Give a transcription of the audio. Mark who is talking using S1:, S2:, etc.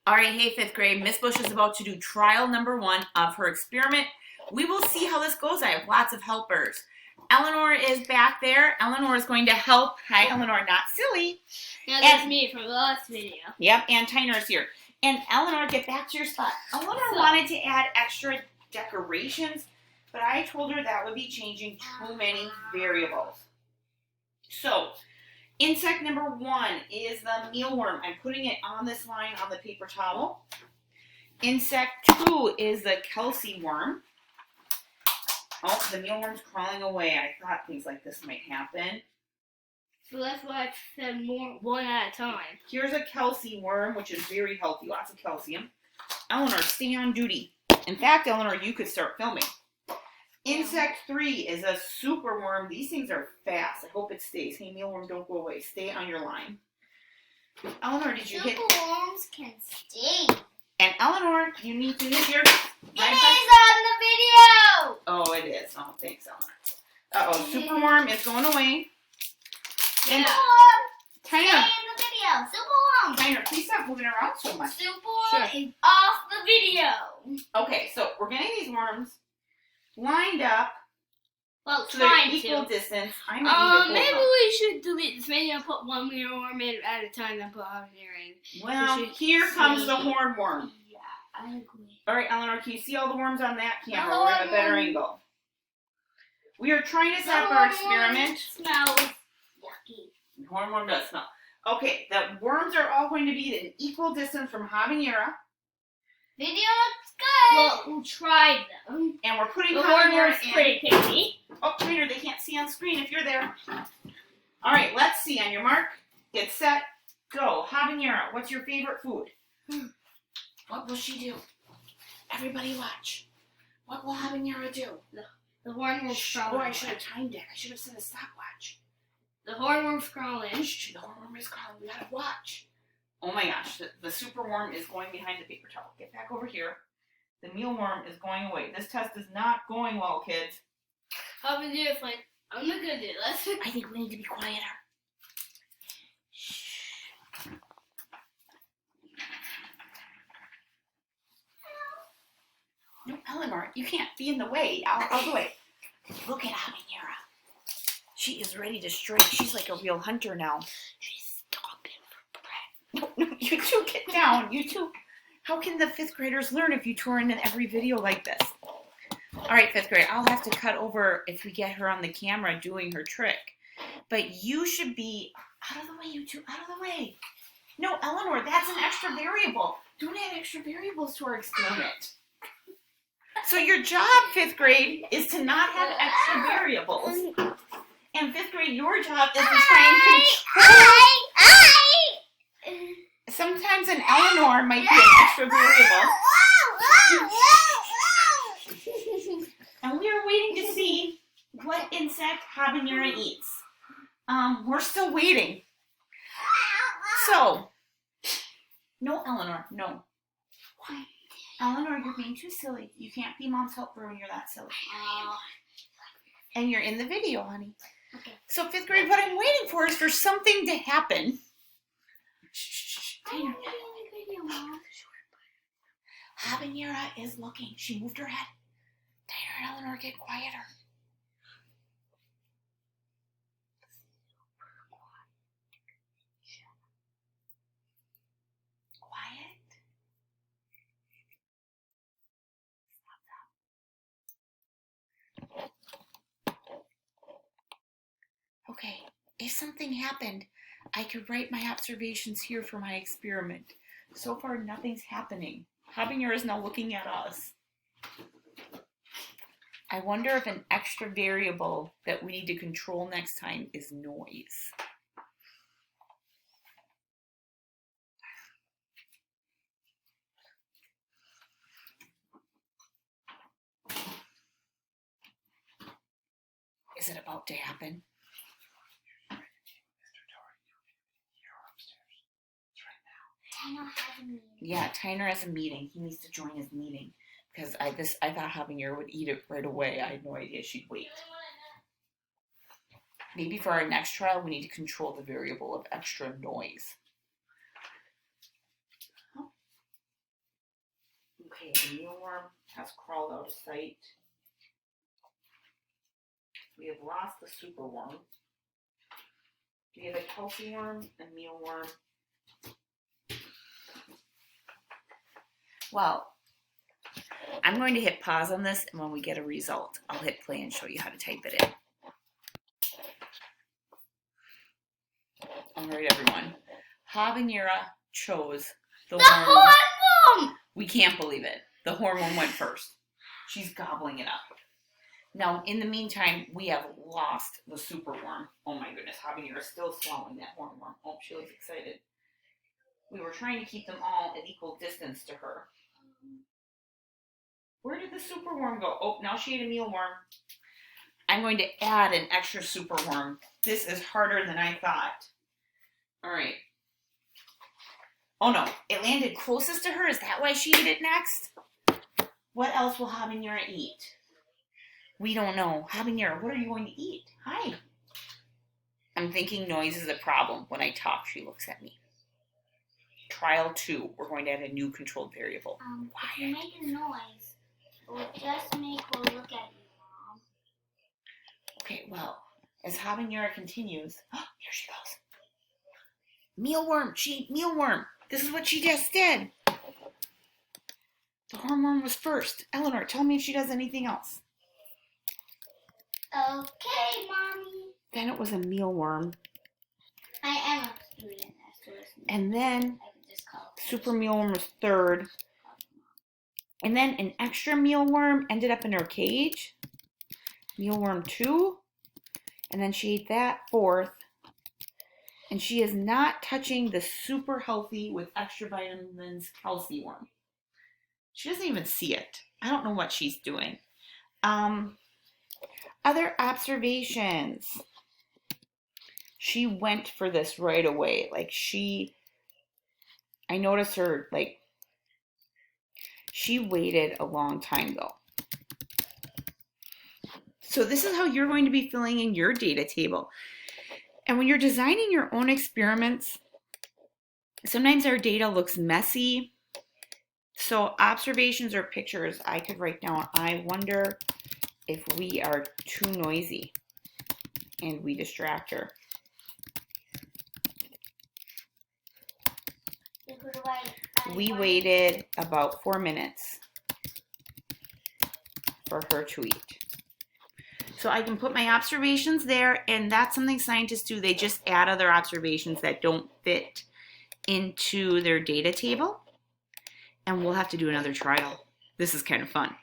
S1: All right, hey, fifth grade. Miss Bush is about to do trial number 1 of her experiment. We will see how this goes. I have lots of helpers. Eleanor is back there. Eleanor is going to help. Hi, Eleanor, not silly.
S2: Yeah, that's me from the last video.
S1: Yep, and Tyner's here. And Eleanor, get back to your spot. Eleanor wanted to add extra decorations, but I told her that would be changing too many variables. So, insect number 1 is the mealworm. I'm putting it on this line on the paper towel. Insect 2 is the Kelsey worm. Oh, the mealworm's crawling away. I thought things like this might happen.
S2: So that's why I said more one at a time.
S1: Here's a Kelsey worm, which is very healthy, lots of calcium. Eleanor, stay on duty. In fact, Eleanor, you could start filming. Insect 3 is a super worm. These things are fast. I hope it stays. Hey, mealworm, don't go away. Stay on your line. Eleanor, did you hit?
S3: Super worms can stay.
S1: And Eleanor, you need to hit your...
S3: It is on the video!
S1: Oh, it is. Oh, thanks, Eleanor. Uh-oh, super worm is going away. And
S3: Super worm, stay
S1: Tyner,
S3: in the video. Super worm.
S1: Tyner, please stop moving around so much.
S3: Super worm is off the video.
S1: Okay, so we're getting these worms lined up
S2: Well,
S1: so they're
S2: trying
S1: equal
S2: to.
S1: distance. I might need to hold
S2: Maybe
S1: them.
S2: we should delete this video and put one mealworm in at a time and put habanero in.
S1: Well, here comes the hornworm.
S3: Yeah, I agree.
S1: All right, Eleanor, can you see all the worms on that camera? We're at a better angle. We are trying to set up our experiment.
S3: Smells yucky.
S1: The hornworm does smell. Okay, the worms are all going to be an equal distance from habanera.
S3: Video looks good.
S2: Well, we'll try them.
S1: And we're putting
S2: The
S1: habanera
S2: hornworm's
S1: in.
S2: pretty picky.
S1: Oh, Trainer, they can't see on screen if you're there. All right, let's see. On your mark, get set, go. Habanera, what's your favorite food? What will she do? Everybody watch. What will habanera do?
S2: The hornworm's
S1: Oh,
S2: crawling.
S1: I should have timed it. I should have set a stopwatch.
S2: The hornworm's crawling.
S1: Shh, the hornworm is crawling. We gotta watch. Oh my gosh, the super worm is going behind the paper towel. Get back over here. The mealworm is going away. This test is not going well, kids.
S2: Habanero is like, I'm not gonna do this.
S1: I think we need to be quieter. No, Eleanor, you can't be in the way. I'll do it. Look at Habanera. She is ready to strike. She's like a real hunter now. She's stalking for bread. No, you two get down. You two. How can the fifth graders learn if you turn in every video like this? All right, fifth grade, I'll have to cut over if we get her on the camera doing her trick. But you should be out of the way, you two, out of the way. No, Eleanor, that's an extra variable. Don't add extra variables to our experiment. So your job, fifth grade, is to not have extra variables. And fifth grade, your job is to try and control. Sometimes an Eleanor might be an extra variable. And we are waiting to see what insect habanera eats. We're still waiting. So, no, Eleanor, no. Eleanor, you're being too silly. You can't be mom's helper when you're that silly. And you're in the video, honey.
S3: Okay.
S1: So fifth grade, what I'm waiting for is for something to happen.
S3: I'm not doing a video, Mom.
S1: Habanera is looking. She moved her head. Tyner and Eleanor, get quieter. Quiet. Okay, if something happened, I could write my observations here for my experiment. So far, nothing's happening. Habanera is now looking at us. I wonder if an extra variable that we need to control next time is noise. Is it about to happen?
S3: Tyner has a meeting.
S1: Yeah, Tyner has a meeting. He needs to join his meeting because I thought Habanera would eat it right away. I had no idea she'd wait. Maybe for our next trial, we need to control the variable of extra noise. Okay, the mealworm has crawled out of sight. We have lost the superworm. We have a healthy worm, a mealworm. Well, I'm going to hit pause on this, and when we get a result, I'll hit play and show you how to type it in. All right, everyone. Habanera chose the hormone.
S3: hormone!
S1: We can't believe it. The hormone went first. She's gobbling it up. Now, in the meantime, we have lost the superworm. Oh my goodness, Habanera is still swallowing that hormone. Oh, she looks excited. We were trying to keep them all at equal distance to her. Where did the superworm go? Oh, now she ate a mealworm. I'm going to add an extra superworm. This is harder than I thought. All right. Oh no, it landed closest to her. Is that why she ate it next? What else will Habanera eat? We don't know. Habanera, what are you going to eat? Hi. I'm thinking noise is a problem. When I talk, she looks at me. Trial 2. We're going to add a new controlled variable.
S3: If you make a noise, it will just make her look at you, Mom.
S1: Okay, well, as Habanera continues, here she goes. Mealworm. She ate mealworm. This is what she just did. The hormone was first. Eleanor, tell me if she does anything else.
S3: Okay, Mommy.
S1: Then it was a mealworm.
S3: I am a student, so
S1: And then
S3: I can just call it.
S1: super mealworm was third. And then an extra mealworm ended up in her cage. Mealworm 2. And then she ate that fourth. And she is not touching the super healthy with extra vitamins healthy worm. She doesn't even see it. I don't know what she's doing. Other observations. She went for this right away. I noticed her, she waited a long time though. So this is how you're going to be filling in your data table. And when you're designing your own experiments, sometimes our data looks messy. So observations or pictures, I could write down, I wonder if we are too noisy and we distract her. We waited about 4 minutes for her to eat. So I can put my observations there, and that's something scientists do. They just add other observations that don't fit into their data table, and we'll have to do another trial. This is kind of fun.